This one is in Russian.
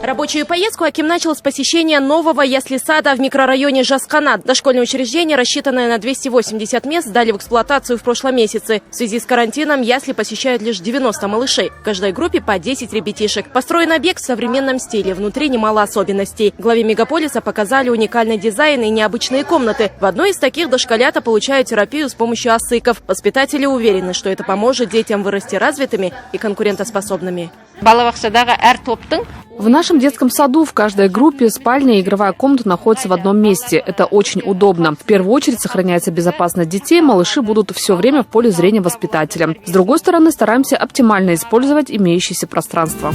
Рабочую поездку Аким начал с посещения нового ясли-сада в микрорайоне Жасканат. Дошкольное учреждение, рассчитанное на 280 мест, сдали в эксплуатацию в прошлом месяце. В связи с карантином ясли посещают лишь 90 малышей. В каждой группе по 10 ребятишек. Построен объект в современном стиле. Внутри немало особенностей. Главе мегаполиса показали уникальный дизайн и необычные комнаты. В одной из таких дошколята получают терапию с помощью осыков. Воспитатели уверены, что это поможет детям вырасти развитыми и конкурентоспособными. В нашем детском саду в каждой группе спальня и игровая комната находятся в одном месте. Это очень удобно. В первую очередь сохраняется безопасность детей, малыши будут все время в поле зрения воспитателя. С другой стороны, стараемся оптимально использовать имеющееся пространство.